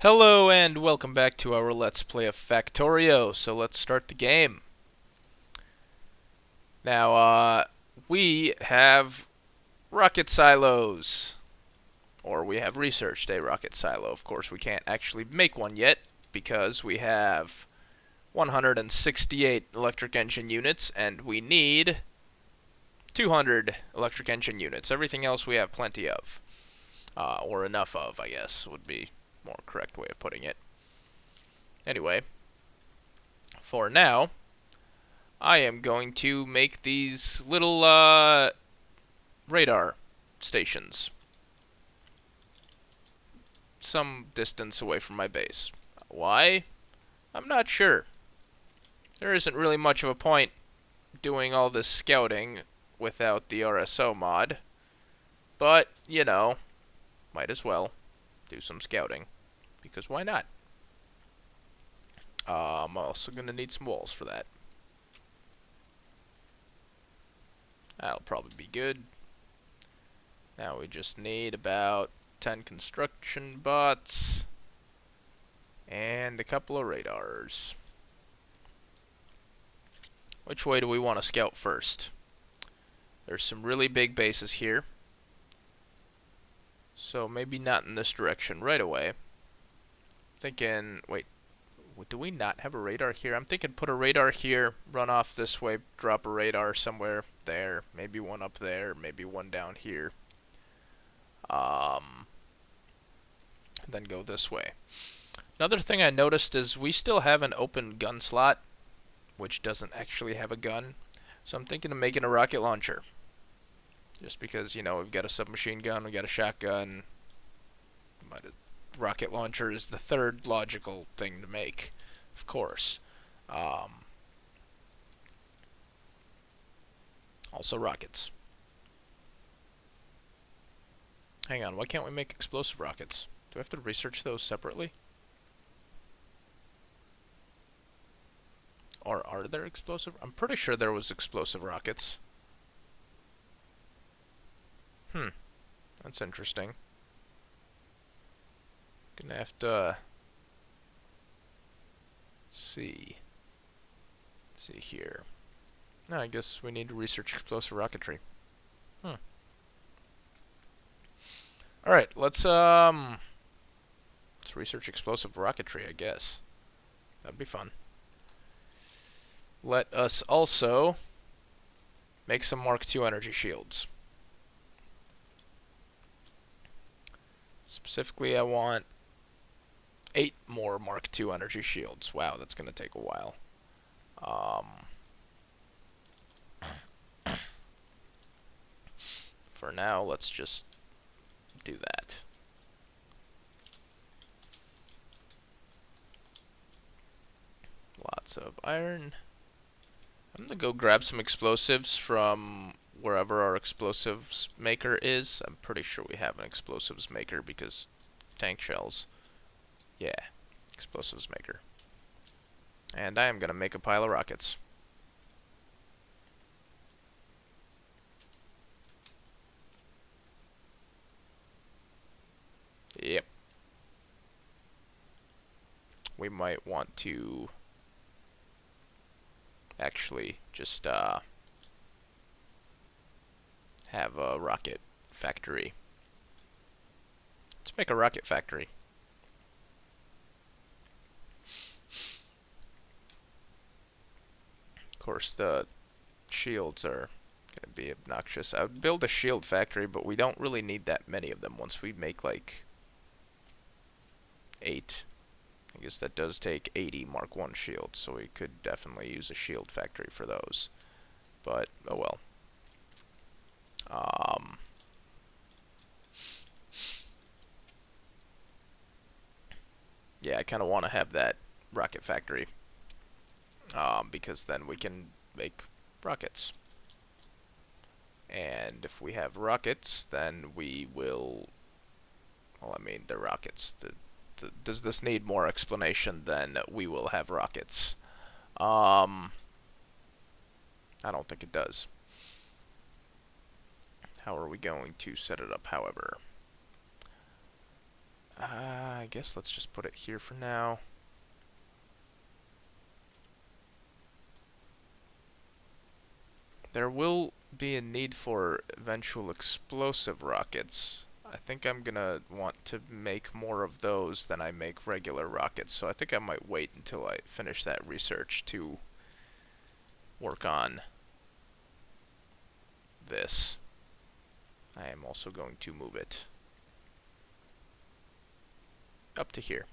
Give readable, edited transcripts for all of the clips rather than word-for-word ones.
Hello and welcome back to our Let's Play of Factorio. So let's start the game. Now, we have rocket silos. Or we have researched a rocket silo. Of course, we can't actually make one yet because we have 168 electric engine units and we need 200 electric engine units. Everything else we have plenty of. Or enough of, I guess, would be a more correct way of putting it. Anyway, for now, I am going to make these little radar stations some distance away from my base. Why? I'm not sure. There isn't really much of a point doing all this scouting without the RSO mod, but, you know, might as well do some scouting, because why not? I'm also going to need some walls for that. That'll probably be good. Now we just need about 10 construction bots and a couple of radars. Which way do we want to scout first? There's some really big bases here, so maybe not in this direction right away. Thinking, wait, do we not have a radar here? I'm thinking put a radar here, run off this way, drop a radar somewhere there, maybe one up there, maybe one down here. Then go this way. Another thing I noticed is we still have an open gun slot, which doesn't actually have a gun. So I'm thinking of making a rocket launcher. Just because, you know, we've got a submachine gun, we've got a shotgun. But a rocket launcher is the third logical thing to make, of course. Also rockets. Hang on, why can't we make explosive rockets? Do I have to research those separately? Or are there explosive? I'm pretty sure there was explosive rockets. That's interesting. Gonna have to see here. No, I guess we need to research explosive rocketry. Alright, let's research explosive rocketry, I guess. That'd be fun. Let us also make some Mark II energy shields. Specifically, I want 8 more Mark II energy shields. Wow, that's going to take a while. For now, let's just do that. Lots of iron. I'm going to go grab some explosives from wherever our explosives maker is. I'm pretty sure we have an explosives maker because tank shells. Yeah, explosives maker. And I am going to make a pile of rockets. Yep. We might want to actually just have a rocket factory. Let's make a rocket factory. Of course, the shields are going to be obnoxious. I would build a shield factory, but we don't really need that many of them once we make like 8. I guess that does take 80 Mark I shields, so we could definitely use a shield factory for those. But, oh well. Yeah, I kind of want to have that rocket factory. Because then we can make rockets. And if we have rockets, then we will... Well, I mean, they're rockets. Does this need more explanation than we will have rockets? I don't think it does. How are we going to set it up, however? I guess let's just put it here for now. There will be a need for eventual explosive rockets. I think I'm gonna want to make more of those than I make regular rockets, so I think I might wait until I finish that research to work on this. I am also going to move it up to here.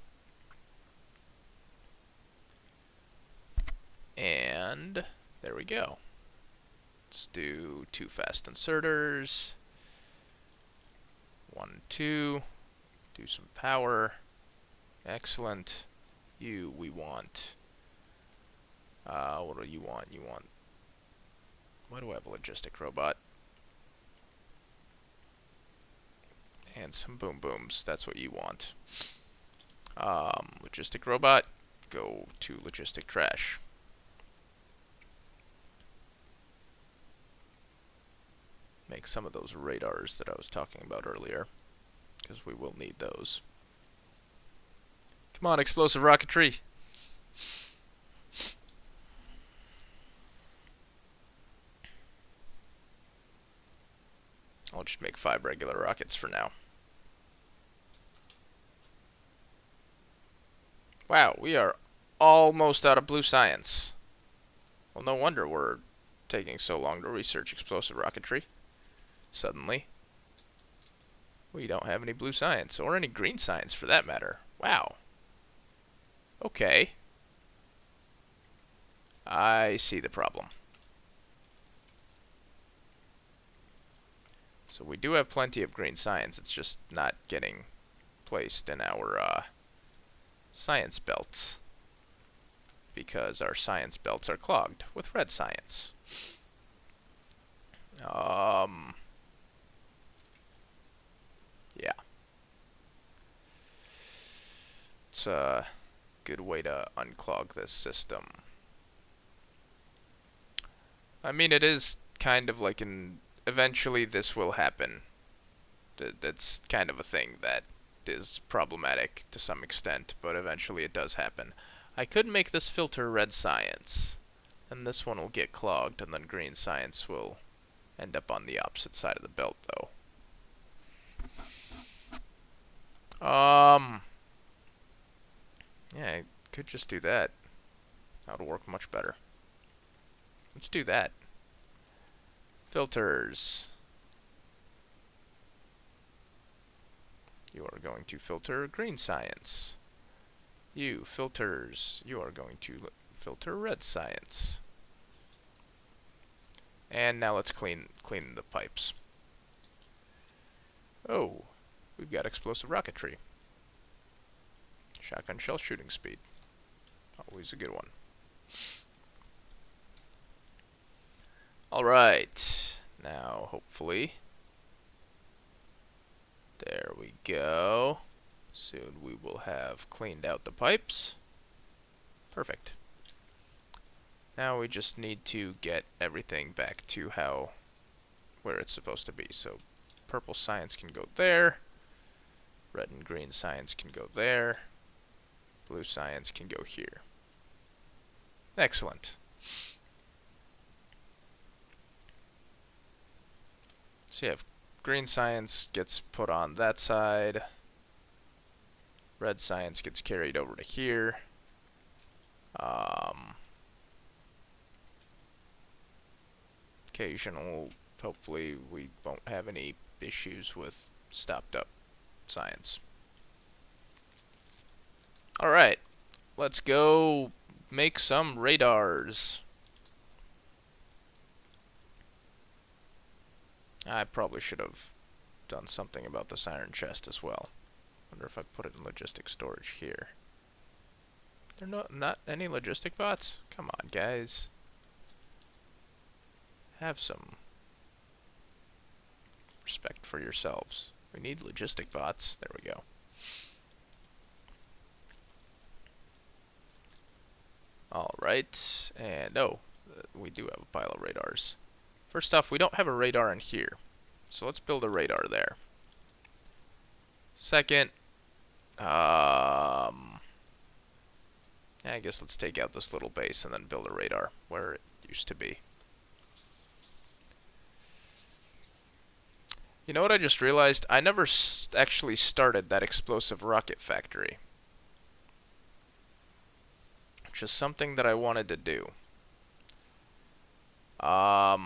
And there we go. Let's do 2 fast inserters. 1, 2. Do some power. Excellent. We want. What do you want? You want. Why do I have a logistic robot? And some boom booms. That's what you want. Logistic robot. Go to logistic trash. Make some of those radars that I was talking about earlier, because we will need those. Come on, explosive rocketry. I'll just make 5 regular rockets for now. Wow, we are almost out of blue science. Well, no wonder we're taking so long to research explosive rocketry. Suddenly, we don't have any blue science, or any green science for that matter. Wow. Okay. I see the problem. So we do have plenty of green science, it's just not getting placed in our science belts, because our science belts are clogged with red science. Yeah. It's a good way to unclog this system. I mean, it is kind of like eventually this will happen. That's kind of a thing that is problematic to some extent, but eventually it does happen. I could make this filter red science, and this one will get clogged, and then green science will end up on the opposite side of the belt, though. Yeah, I could just do that. That'll work much better. Let's do that. Filters. You are going to filter green science. You filters. You are going to filter red science. And now let's clean the pipes. Oh, we've got explosive rocketry. Shotgun shell shooting speed. Always a good one. Alright. Now, hopefully. There we go. Soon we will have cleaned out the pipes. Perfect. Now we just need to get everything back to where it's supposed to be. So purple science can go there. Red and green science can go there. Blue science can go here. Excellent. So you have green science gets put on that side. Red science gets carried over to here. Occasional, hopefully we won't have any issues with stopped up science. Alright, let's go make some radars. I probably should have done something about this iron chest as well. Wonder if I put it in logistic storage here. There are not any logistic bots? Come on, guys. Have some respect for yourselves. We need logistic bots. There we go. Alright, and we do have a pile of radars. First off, we don't have a radar in here, so let's build a radar there. Second, I guess let's take out this little base and then build a radar where it used to be. You know what I just realized? I never actually started that explosive rocket factory. Which is something that I wanted to do. I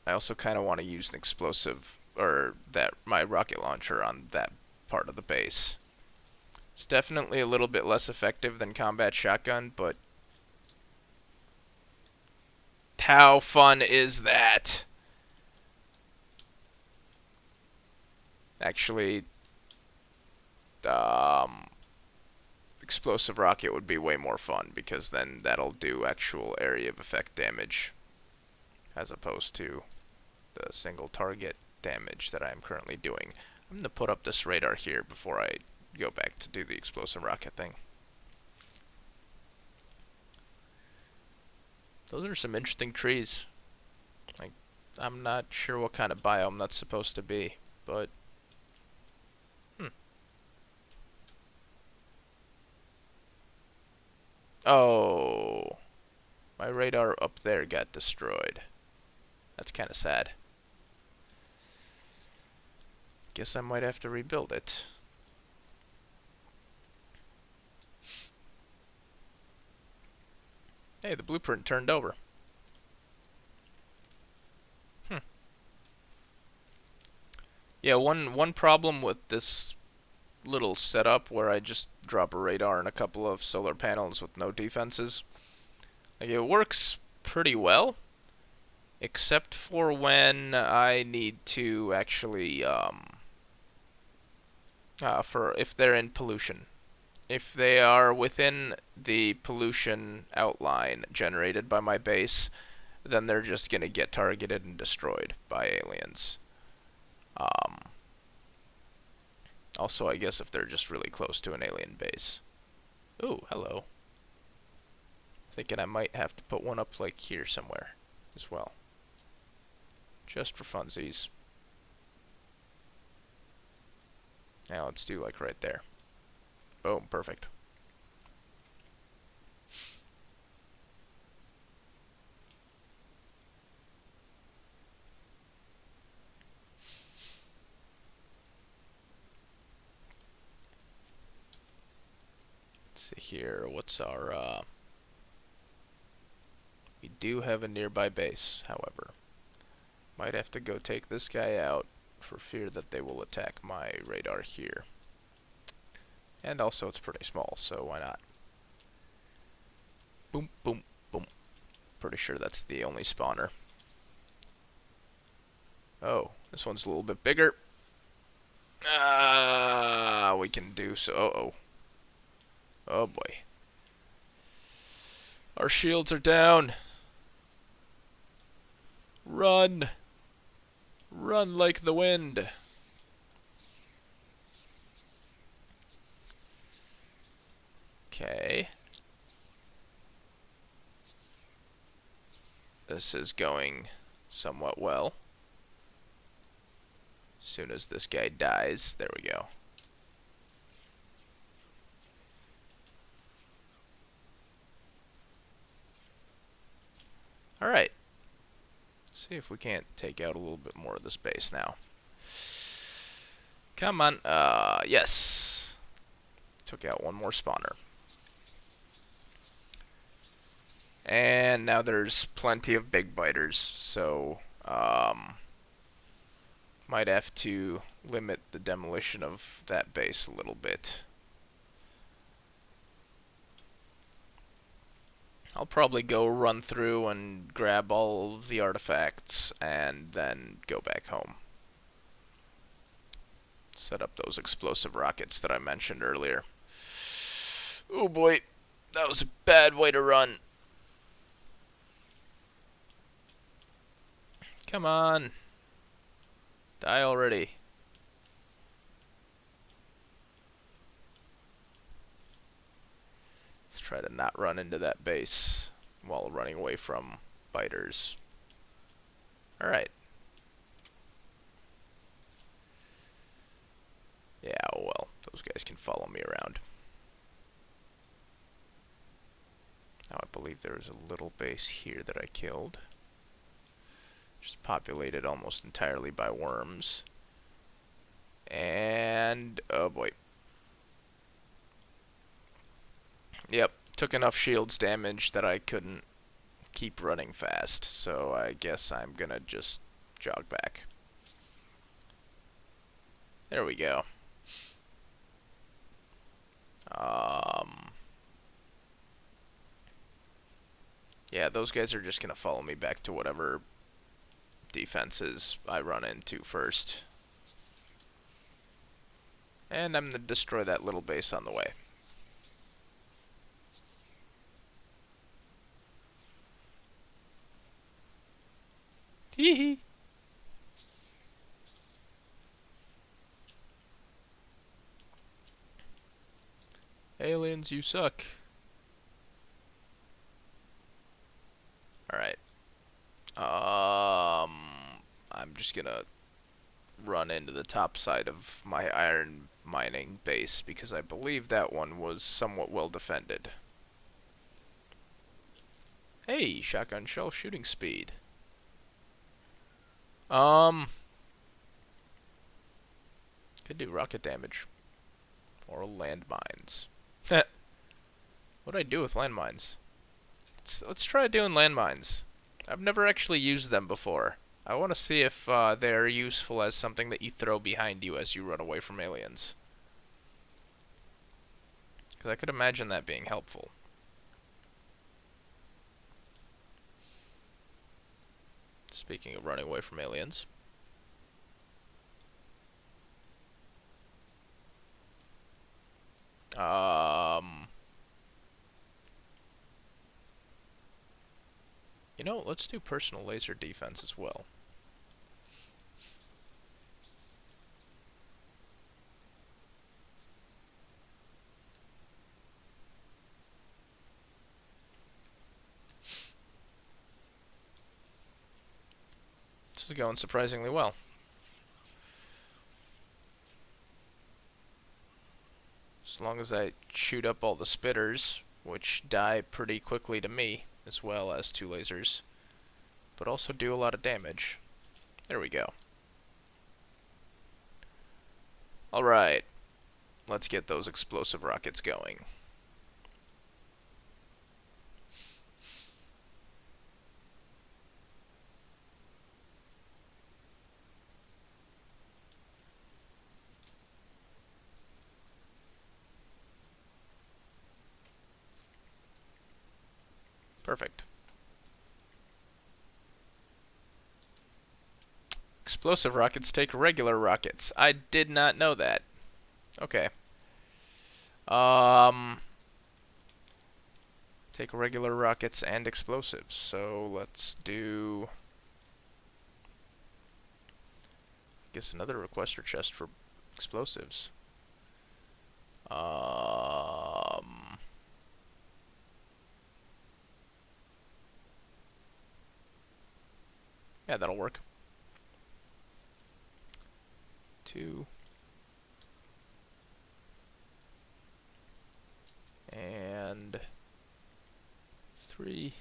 also kind of want to use an explosive, or that my rocket launcher on that part of the base. It's definitely a little bit less effective than combat shotgun, but how fun is that? Actually, explosive rocket would be way more fun because then that'll do actual area of effect damage as opposed to the single target damage that I am currently doing. I'm going to put up this radar here before I go back to do the explosive rocket thing. Those are some interesting trees. Like, I'm not sure what kind of biome that's supposed to be, but oh, my radar up there got destroyed. That's kind of sad. Guess I might have to rebuild it. Hey, the blueprint turned over. Yeah, one problem with this little setup where I just drop a radar and a couple of solar panels with no defenses, like, it works pretty well, except for when I need to actually for if they're in pollution. If they are within the pollution outline generated by my base, then they're just gonna get targeted and destroyed by aliens. Um, Also, I guess if they're just really close to an alien base. Ooh, hello. Thinking I might have to put one up like here somewhere as well. Just for funsies. Now let's do like right there. Boom, perfect. Let's see here, what's our, we do have a nearby base, however. Might have to go take this guy out for fear that they will attack my radar here. And also it's pretty small, so why not? Boom, boom, boom. Pretty sure that's the only spawner. Oh, this one's a little bit bigger. We can do so. Uh-oh. Oh boy. Our shields are down. Run. Run like the wind. Okay. This is going somewhat well. As soon as this guy dies, there we go. Alright. See if we can't take out a little bit more of this base now. Come on. Yes. Took out one more spawner. And now there's plenty of big biters, so might have to limit the demolition of that base a little bit. I'll probably go run through and grab all of the artifacts and then go back home. Set up those explosive rockets that I mentioned earlier. Oh boy, that was a bad way to run. Come on. Die already. Let's try to not run into that base while running away from biters. Alright. Yeah, well, those guys can follow me around. Now I believe there was a little base here that I killed. Just populated almost entirely by worms. And, oh boy. Yep, took enough shields damage that I couldn't keep running fast, so I guess I'm gonna just jog back. There we go. Yeah, those guys are just gonna follow me back to whatever defenses I run into first. And I'm gonna destroy that little base on the way. Hee hee. Aliens, you suck. Alright. I'm just gonna run into the top side of my iron mining base because I believe that one was somewhat well defended. Hey, shotgun shell shooting speed. Could do rocket damage. Or landmines. What'd I do with landmines? Let's try doing landmines. I've never actually used them before. I want to see if they're useful as something that you throw behind you as you run away from aliens. Because I could imagine that being helpful. Speaking of running away from aliens. You know, let's do personal laser defense as well. This is going surprisingly well. As long as I shoot up all the spitters, which die pretty quickly to me, as well as two lasers, but also do a lot of damage. There we go. Alright, let's get those explosive rockets going. Perfect. Explosive rockets take regular rockets. I did not know that. Okay. Take regular rockets and explosives. So let's do, I guess, another requester chest for explosives. Yeah, that'll work. 2. And 3.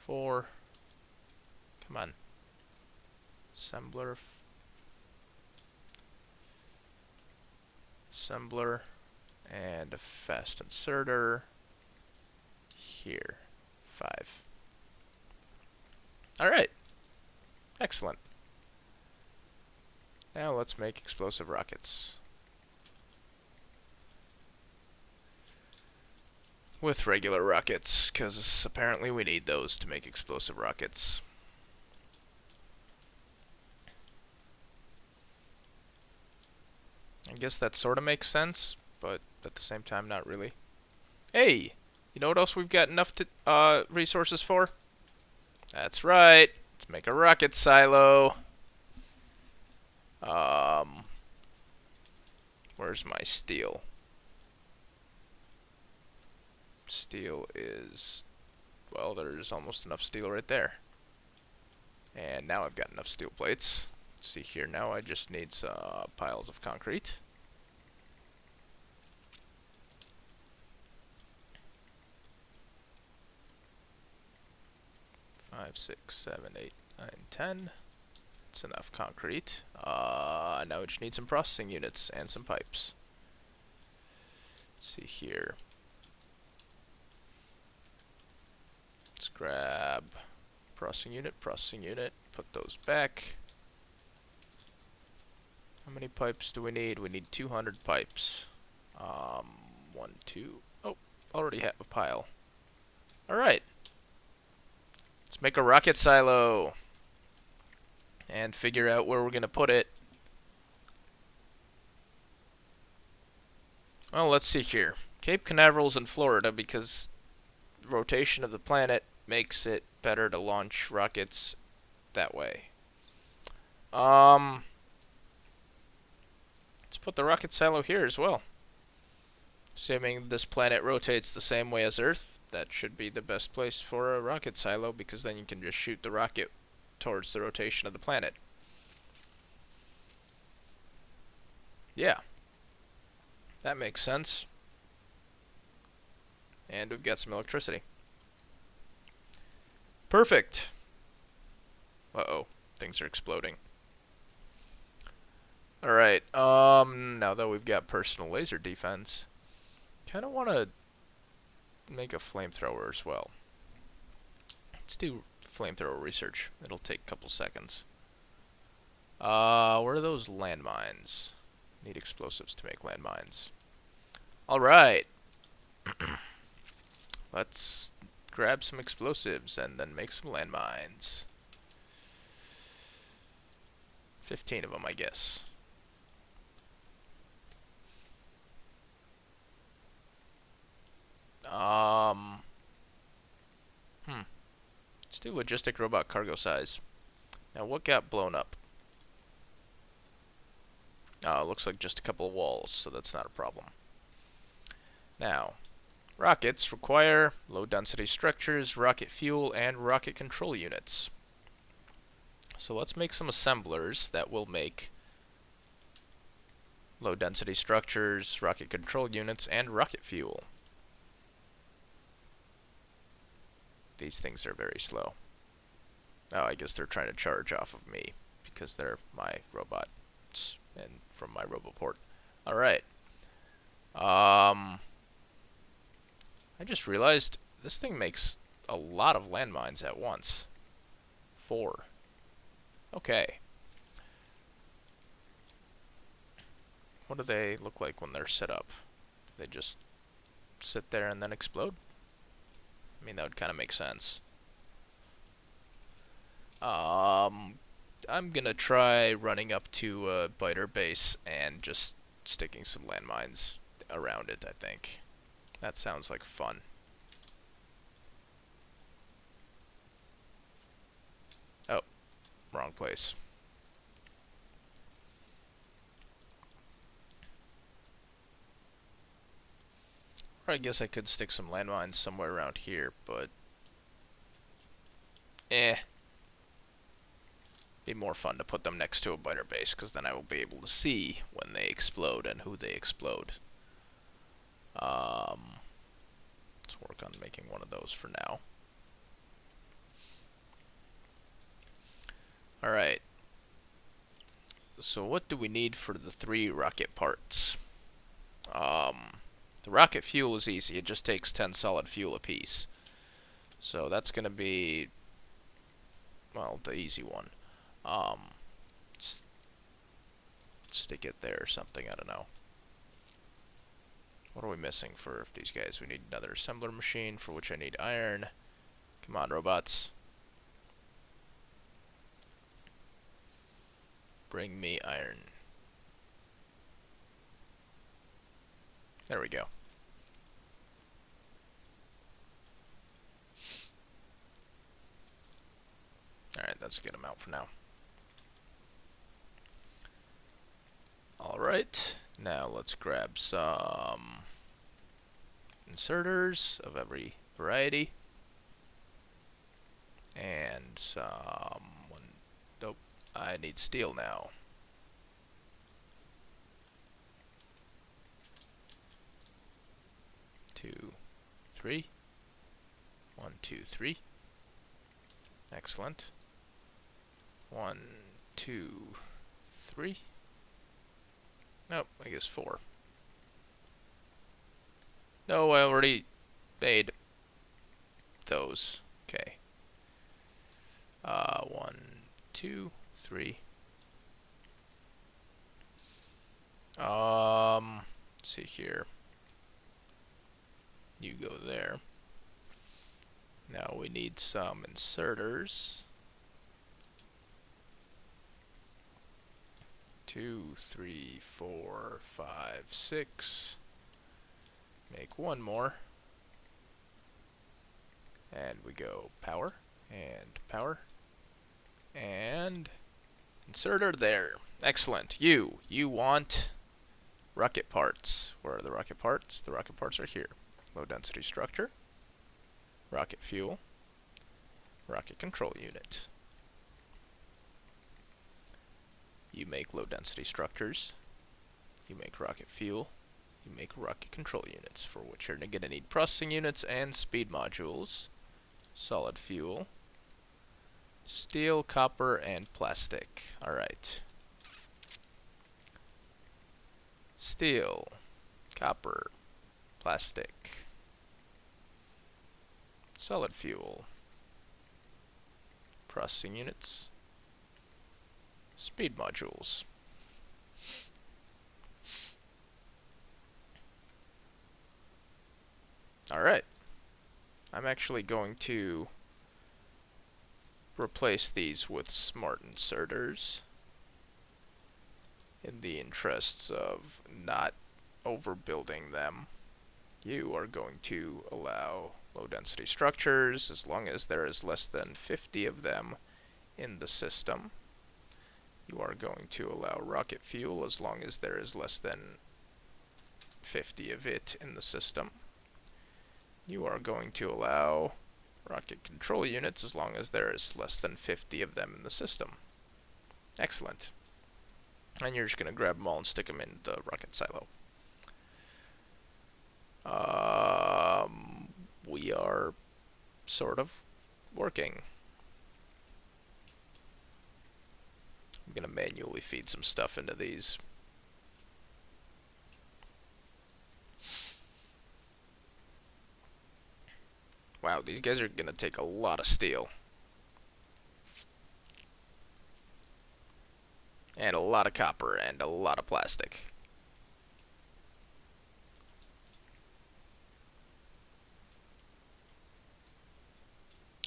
4. Come on. Assembler. Assembler. And a fast inserter. Here. 5. Alright. Excellent. Now let's make explosive rockets. With regular rockets, because apparently we need those to make explosive rockets. I guess that sort of makes sense, but at the same time, not really. Hey! You know what else we've got enough to, resources for? That's right! Let's make a rocket silo! Where's my steel? Steel is, well, there's almost enough steel right there. And now I've got enough steel plates. Let's see here, now I just need some piles of concrete. 5, 6, 7, 8, 9, 10. That's enough concrete. Now we just need some processing units and some pipes. Let's see here. Let's grab processing unit, put those back. How many pipes do we need? We need 200 pipes. 1, 2. Oh, already have a pile. Alright. Let's make a rocket silo. And figure out where we're going to put it. Well, let's see here. Cape Canaveral's in Florida because rotation of the planet makes it better to launch rockets that way. Let's put the rocket silo here as well. Assuming this planet rotates the same way as Earth, that should be the best place for a rocket silo because then you can just shoot the rocket towards the rotation of the planet. Yeah. That makes sense. And we've got some electricity. Perfect. Uh-oh. Things are exploding. Alright, now that we've got personal laser defense, kind of want to make a flamethrower as well. Let's do flamethrower research. It'll take a couple seconds. Where are those landmines? Need explosives to make landmines. Alright. Let's grab some explosives and then make some landmines. 15 of them, I guess. Let's do logistic robot cargo size. Now, what got blown up? Oh, it looks like just a couple of walls, so that's not a problem. Now, rockets require low-density structures, rocket fuel, and rocket control units. So let's make some assemblers that will make low-density structures, rocket control units, and rocket fuel. These things are very slow. Oh, I guess they're trying to charge off of me because they're my robots and from my roboport. Alright. I just realized this thing makes a lot of landmines at once. 4. Okay. What do they look like when they're set up? They just sit there and then explode? I mean, that would kind of make sense. I'm gonna try running up to a biter base and just sticking some landmines around it, I think. That sounds like fun. Oh, wrong place. Or I guess I could stick some landmines somewhere around here, but be more fun to put them next to a biter base, because then I will be able to see when they explode and who they explode. Let's work on making one of those for now. Alright. So what do we need for the 3 rocket parts? The rocket fuel is easy. It just takes 10 solid fuel apiece. So that's going to be, well, the easy one. Stick it there or something, I don't know. What are we missing for these guys? We need another assembler machine, for which I need iron. Come on, robots. Bring me iron. There we go. Alright, that's a good amount for now. Alright, now let's grab some inserters of every variety. And some... Nope, I need steel now. Two, three. 1, 2, 3. Excellent. 1, 2, 3. Nope, I guess 4. No, I already made those. Okay. 1, 2, 3. Let's see here. You go there. Now we need some inserters. 2, 3, 4, 5, 6. Make one more. And we go power, and inserter there. Excellent. You want rocket parts. Where are the rocket parts? The rocket parts are here. Low density structure, rocket fuel, rocket control unit. You make low density structures, you make rocket fuel, you make rocket control units, for which you're going to need processing units and speed modules, solid fuel, steel, copper, and plastic. Alright. Steel, copper, plastic, solid fuel, processing units, speed modules. Alright. I'm actually going to replace these with smart inserters in the interests of not overbuilding them. You are going to allow low density structures as long as there is less than 50 of them in the system. You are going to allow rocket fuel as long as there is less than 50 of it in the system. You are going to allow rocket control units as long as there is less than 50 of them in the system. Excellent. And you're just going to grab them all and stick them in the rocket silo. We are sort of working. I'm going to manually feed some stuff into these. Wow, these guys are going to take a lot of steel. And a lot of copper and a lot of plastic.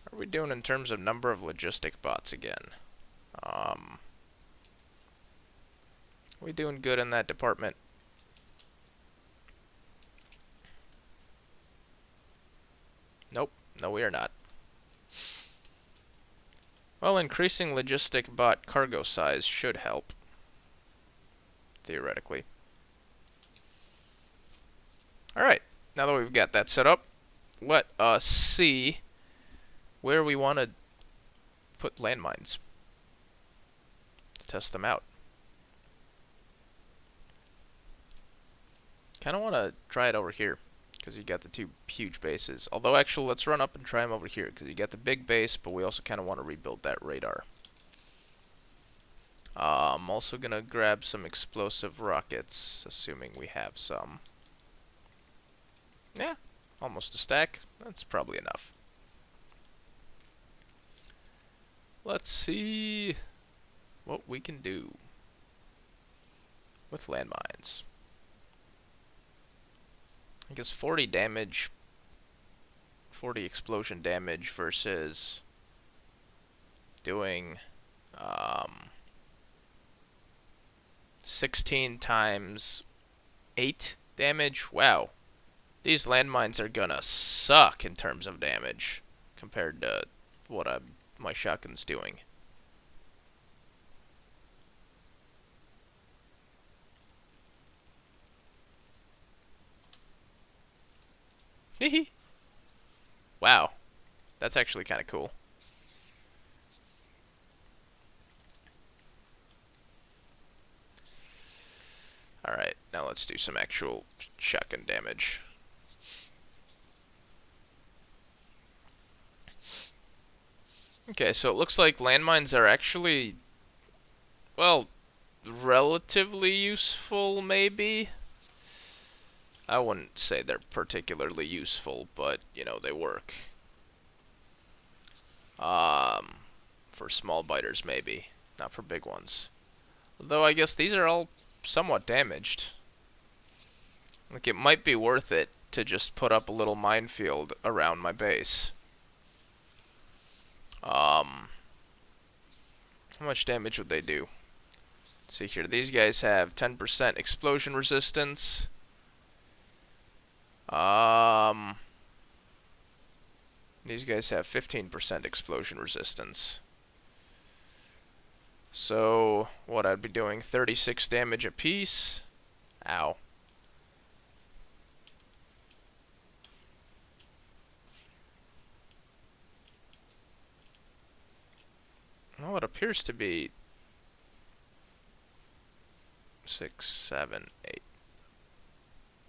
What are we doing in terms of number of logistic bots again? We doing good in that department? Nope. No, we are not. Well, increasing logistic bot cargo size should help. Theoretically. Alright. Now that we've got that set up, let us see where we want to put landmines to test them out. Kind of want to try it over here because you got the two huge bases. Although, actually, let's run up and try them over here because you got the big base, but we also kind of want to rebuild that radar. I'm also going to grab some explosive rockets, assuming we have some. Yeah, almost a stack. That's probably enough. Let's see what we can do with landmines. I guess 40 damage, 40 explosion damage versus doing 16 times 8 damage. Wow. These landmines are gonna suck in terms of damage compared to what my shotgun's doing. Hehe. Wow. That's actually kind of cool. Alright, now let's do some actual shotgun damage. Okay, so it looks like landmines are actually, well, relatively useful, maybe? I wouldn't say they're particularly useful, but, you know, they work. Um, for small biters, maybe. Not for big ones. Though I guess these are all somewhat damaged. Like, it might be worth it to just put up a little minefield around my base. Um, how much damage would they do? Let's see here. These guys have 10% explosion resistance. Um, these guys have 15% explosion resistance. So, what I'd be doing, 36 damage apiece. Ow. Well, it appears to be 6, 7, 8.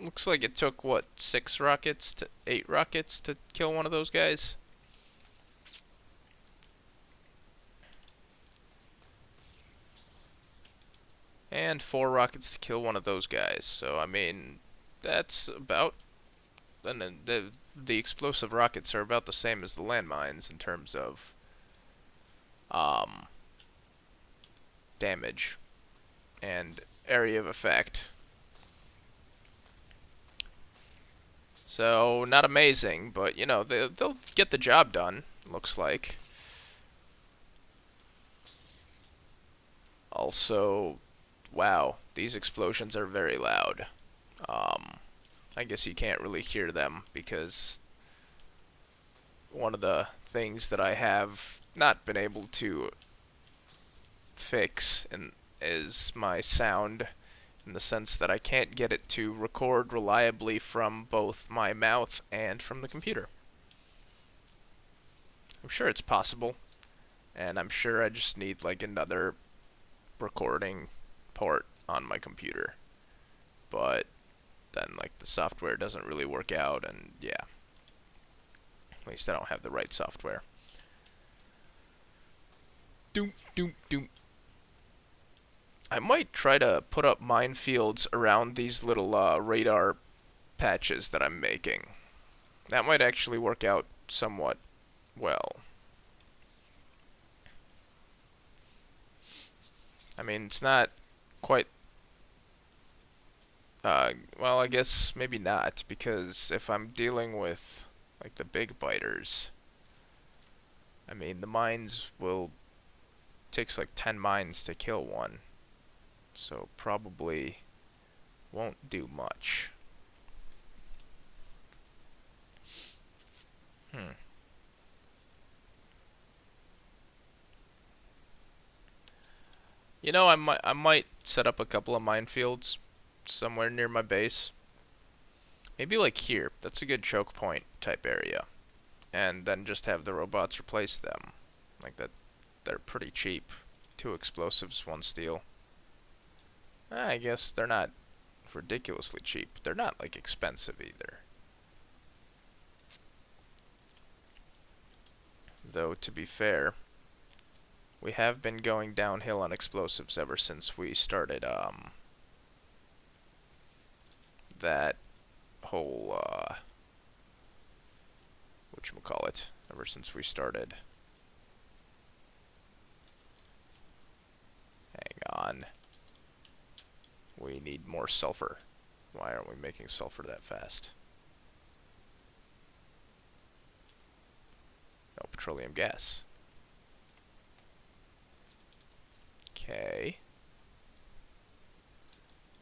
Looks like it took, what, 6 rockets to 8 rockets to kill one of those guys? And 4 rockets to kill one of those guys. So, I mean, that's about... And then the explosive rockets are about the same as the landmines in terms of um, damage and area of effect. So, not amazing, but, you know, they'll get the job done, looks like. Also, wow, these explosions are very loud. Um, I guess you can't really hear them because one of the things that I have not been able to fix is my sound, in the sense that I can't get it to record reliably from both my mouth and from the computer. I'm sure it's possible, and I'm sure I just need like another recording port on my computer. But then like the software doesn't really work out, and yeah. At least I don't have the right software. Doom, doom, doom. I might try to put up minefields around these little radar patches that I'm making. That might actually work out somewhat well. I mean, it's not quite... well, I guess maybe not, because if I'm dealing with, like, the big biters, I mean, the mines will... takes like 10 mines to kill one. So probably won't do much. Hmm. You know, I might set up a couple of minefields somewhere near my base. Maybe like here. That's a good choke point type area. And then just have the robots replace them. Like that, they're pretty cheap. 2 explosives, 1 steel. I guess they're not ridiculously cheap. They're not like expensive either. Though to be fair, we have been going downhill on explosives ever since we started that whole whatchamacallit, ever since we started. Hang on. We need more sulfur. Why aren't we making sulfur that fast? No petroleum gas. Okay.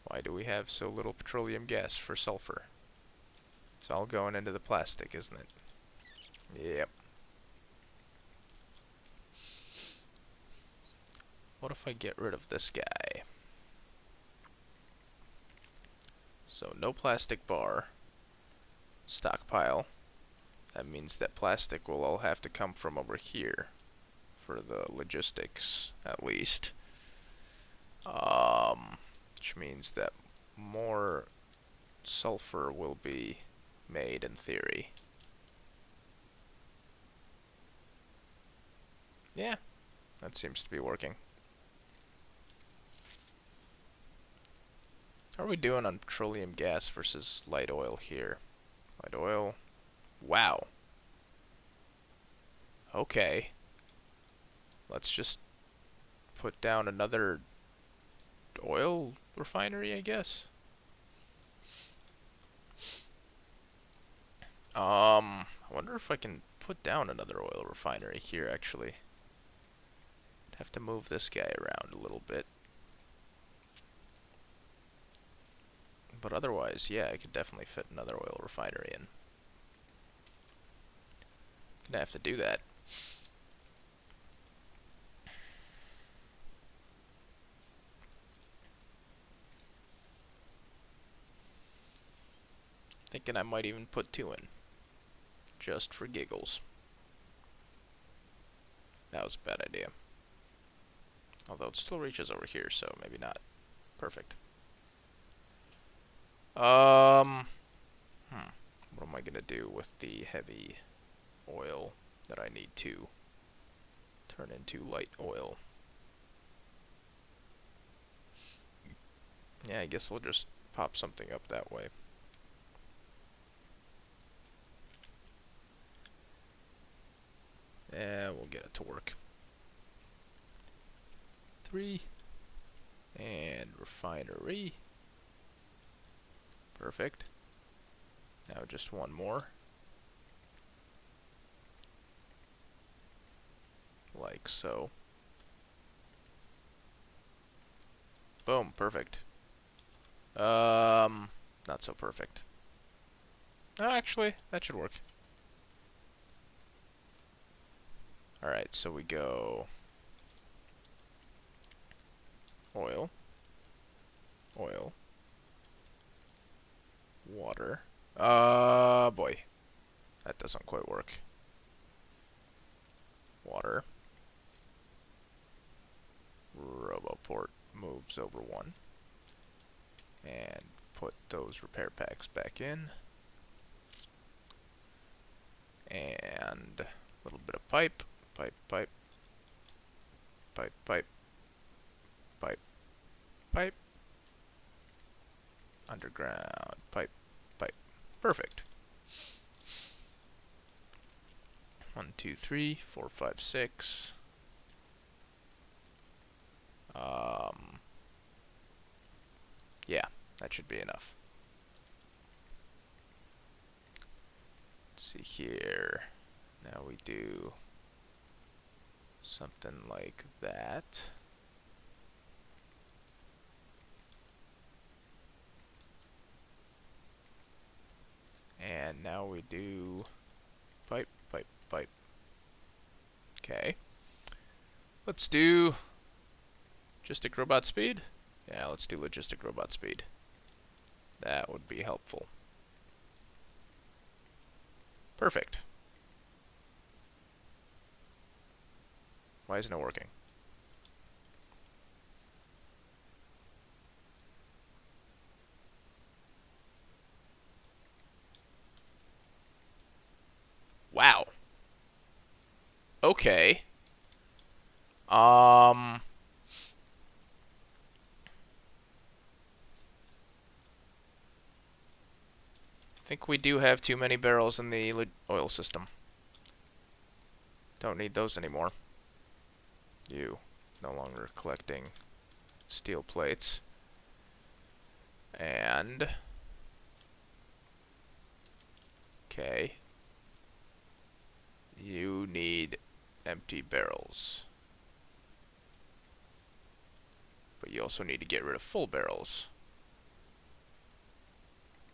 Why do we have so little petroleum gas for sulfur? It's all going into the plastic, isn't it? Yep. What if I get rid of this guy? So no plastic bar. Stockpile. That means that plastic will all have to come from over here. For the logistics, at least. Which means that more sulfur will be made in theory. Yeah, that seems to be working. How are we doing on petroleum gas versus light oil here? Light oil. Wow. Okay. Let's just put down another oil refinery, I guess. I wonder if I can put down another oil refinery here, actually. I'd have to move this guy around a little bit. But otherwise, yeah, I could definitely fit another oil refinery in. Gonna have to do that. Thinking I might even put two in. Just for giggles. That was a bad idea. Although it still reaches over here, so maybe not. Perfect. Um, what am I gonna do with the heavy oil that I need to turn into light oil? Yeah, I guess we'll just pop something up that way. And we'll get it to work. 3. And refinery. Perfect. Now just one more. Like so. Boom, perfect. Not so perfect. Oh, actually, that should work. Alright, so we go oil, oil, water. Boy. That doesn't quite work. Water. Roboport moves over one. And put those repair packs back in. And a little bit of pipe. Pipe, pipe. Pipe, pipe. Pipe, pipe. Underground. Pipe, pipe. Perfect. 1, 2, 3, 4, 5, 6. Yeah, that should be enough. Let's see here. Now we do something like that. And now we do pipe, pipe, pipe. Okay. Let's do logistic robot speed. Yeah, let's do logistic robot speed. That would be helpful. Perfect. Why isn't it working? Wow. Okay. I think we do have too many barrels in the oil system. Don't need those anymore. You no longer collecting steel plates. And okay. You need empty barrels. But you also need to get rid of full barrels.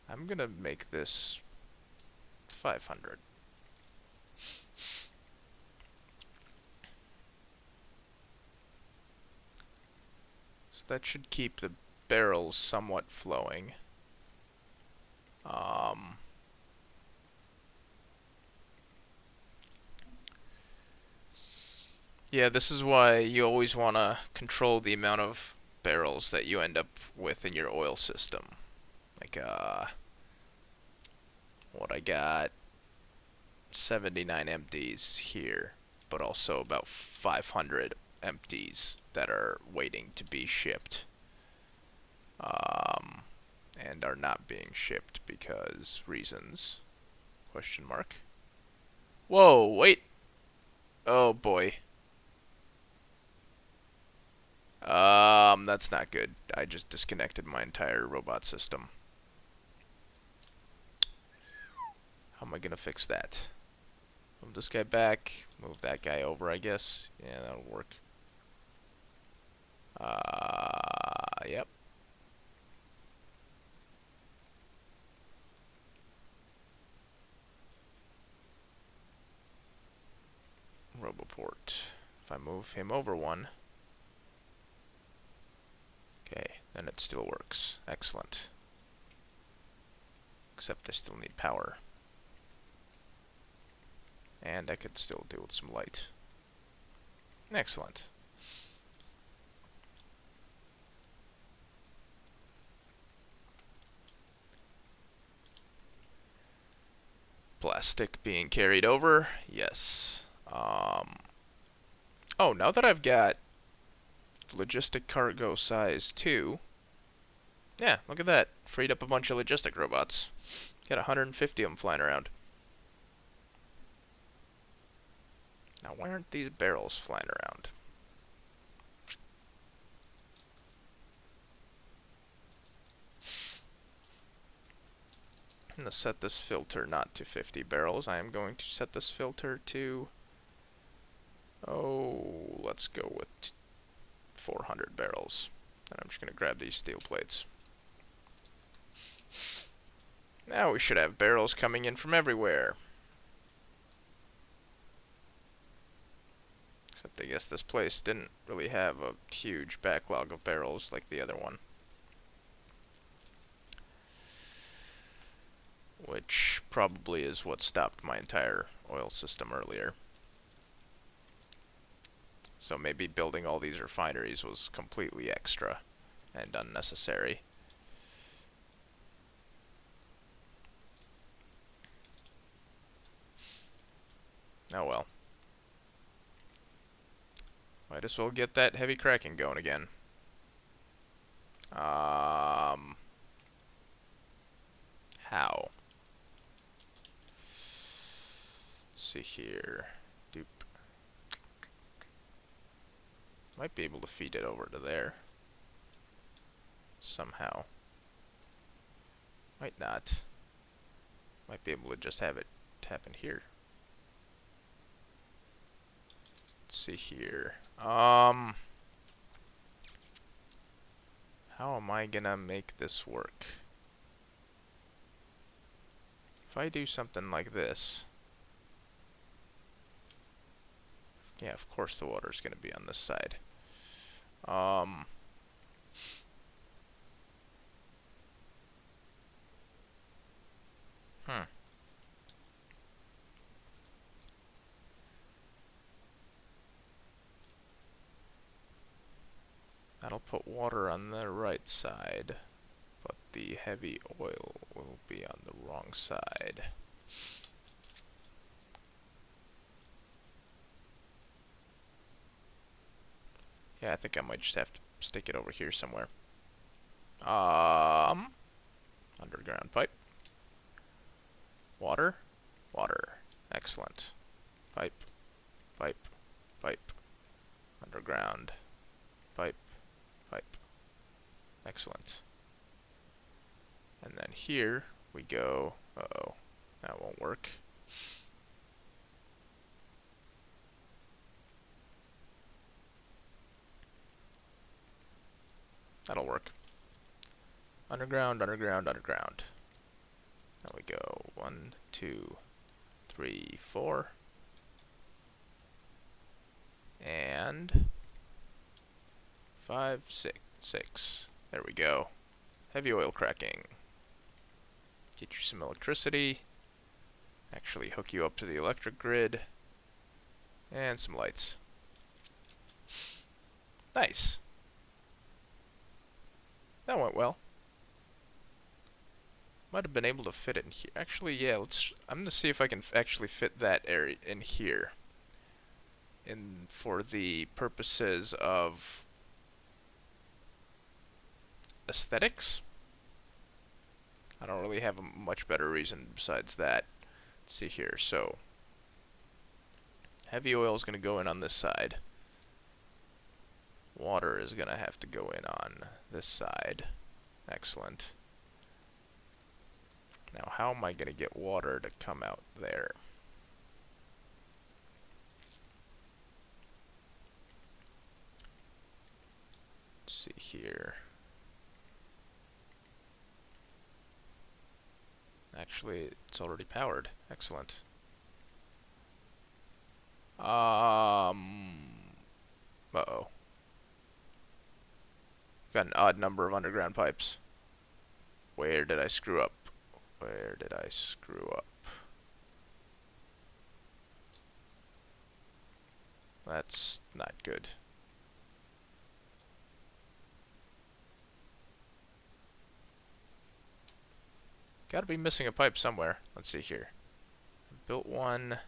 I'm gonna make this 500. So that should keep the barrels somewhat flowing. Yeah, this is why you always want to control the amount of barrels that you end up with in your oil system. Like, what I got, 79 empties here. but also about 500 empties that are waiting to be shipped. And are not being shipped because reasons. Question mark. Whoa, wait. Oh boy. That's not good. I just disconnected my entire robot system. How am I gonna fix that? Move this guy back. Move that guy over, I guess. Yeah, that'll work. Yep. Roboport. If I move him over one. Okay, then it still works. Excellent. Except I still need power. And I could still do with some light. Excellent. Plastic being carried over. Yes. Oh, now that I've got logistic cargo size 2. Yeah, look at that. Freed up a bunch of logistic robots. Got 150 of them flying around. Now, why aren't these barrels flying around? I'm going to set this filter not to 50 barrels. I am going to set this filter to... Oh, let's go with 400 barrels. And I'm just going to grab these steel plates. Now we should have barrels coming in from everywhere. Except I guess this place didn't really have a huge backlog of barrels like the other one. Which probably is what stopped my entire oil system earlier. So maybe building all these refineries was completely extra and unnecessary. Oh well. Might as well get that heavy cracking going again. How? Let's see here. Doop. Might be able to feed it over to there. Somehow. Might not. Might be able to just have it tap in here. Let's see here. How am I gonna make this work? If I do something like this... Yeah, of course the water's gonna be on this side. That'll put water on the right side, but the heavy oil will be on the wrong side. Yeah, I think I might just have to stick it over here somewhere. Underground pipe. Water. Water. Excellent. Pipe. Pipe. Pipe. Underground. Pipe. Pipe. Excellent. And then here we go. Uh-oh. That won't work. That'll work. Underground, underground, underground. There we go. 1, 2, 3, 4. And 5, 6. There we go. Heavy oil cracking. Get you some electricity. Actually hook you up to the electric grid. And some lights. Nice. That went well. Might have been able to fit it in here. Actually, yeah, I'm gonna see if I can actually fit that area in here. for the purposes of aesthetics. I don't really have a much better reason besides that. Let's see here. So heavy oil is going to go in on this side. Water is going to have to go in on this side. Excellent. Now, how am I going to get water to come out there? Let's see here. Actually, it's already powered. Excellent. Uh-oh. Got an odd number of underground pipes. Where did I screw up? Where did I screw up? That's not good. Gotta be missing a pipe somewhere. Let's see here. Built one.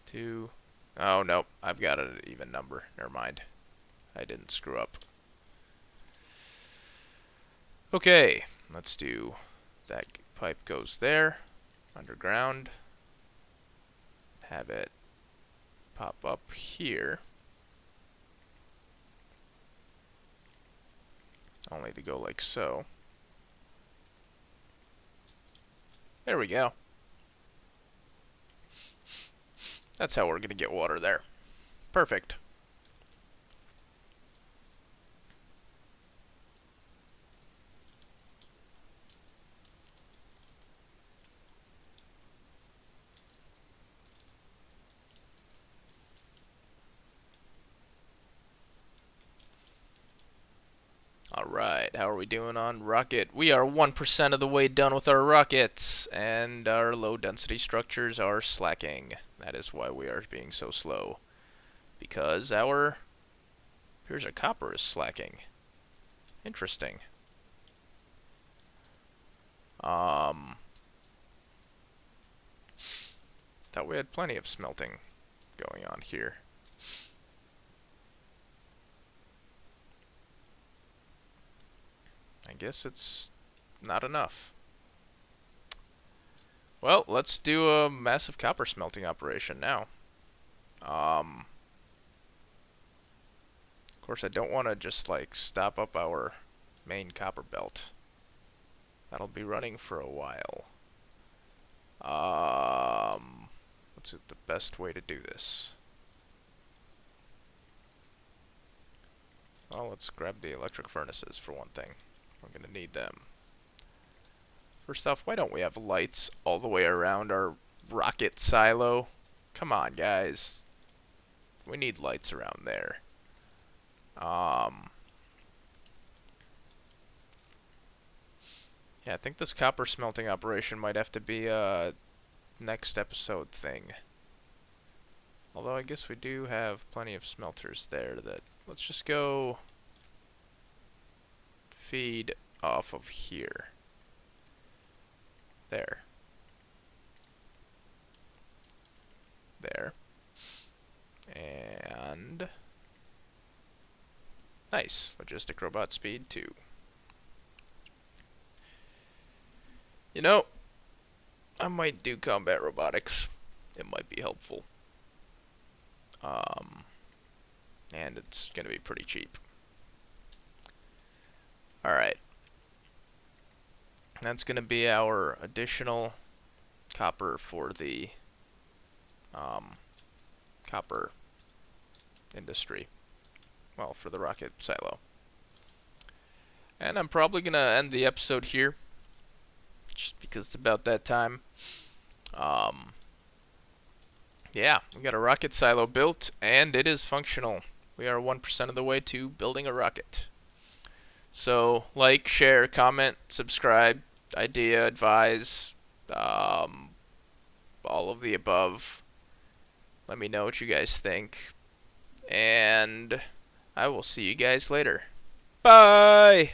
Two. Oh, nope. I've got an even number. Never mind. I didn't screw up. Okay. Let's do that. Pipe goes there. Underground. Have it pop up here. Only to go like so. There we go. That's how we're going to get water there. Perfect. Alright, how are we doing on rocket? We are 1% of the way done with our rockets, and our low density structures are slacking. That is why we are being so slow. Because our copper is slacking. Interesting. Thought we had plenty of smelting going on here. I guess it's not enough. Well, let's do a massive copper smelting operation now. Of course, I don't want to just like stop up our main copper belt. That'll be running for a while. What's the best way to do this? Well, let's grab the electric furnaces for one thing. We're going to need them. First off, why don't we have lights all the way around our rocket silo? Come on, guys. We need lights around there. Yeah, I think this copper smelting operation might have to be a next episode thing. Although I guess we do have plenty of smelters there that... Let's just go feed off of here. There. There. And... Nice. Logistic robot speed 2. You know, I might do combat robotics. It might be helpful. And it's going to be pretty cheap. Alright. That's going to be our additional copper for the copper industry. Well, for the rocket silo. And I'm probably going to end the episode here. Just because it's about that time. Yeah, we got a rocket silo built, and it is functional. We are 1% of the way to building a rocket. So, like, share, comment, subscribe, idea, advise, all of the above. Let me know what you guys think. And I will see you guys later. Bye!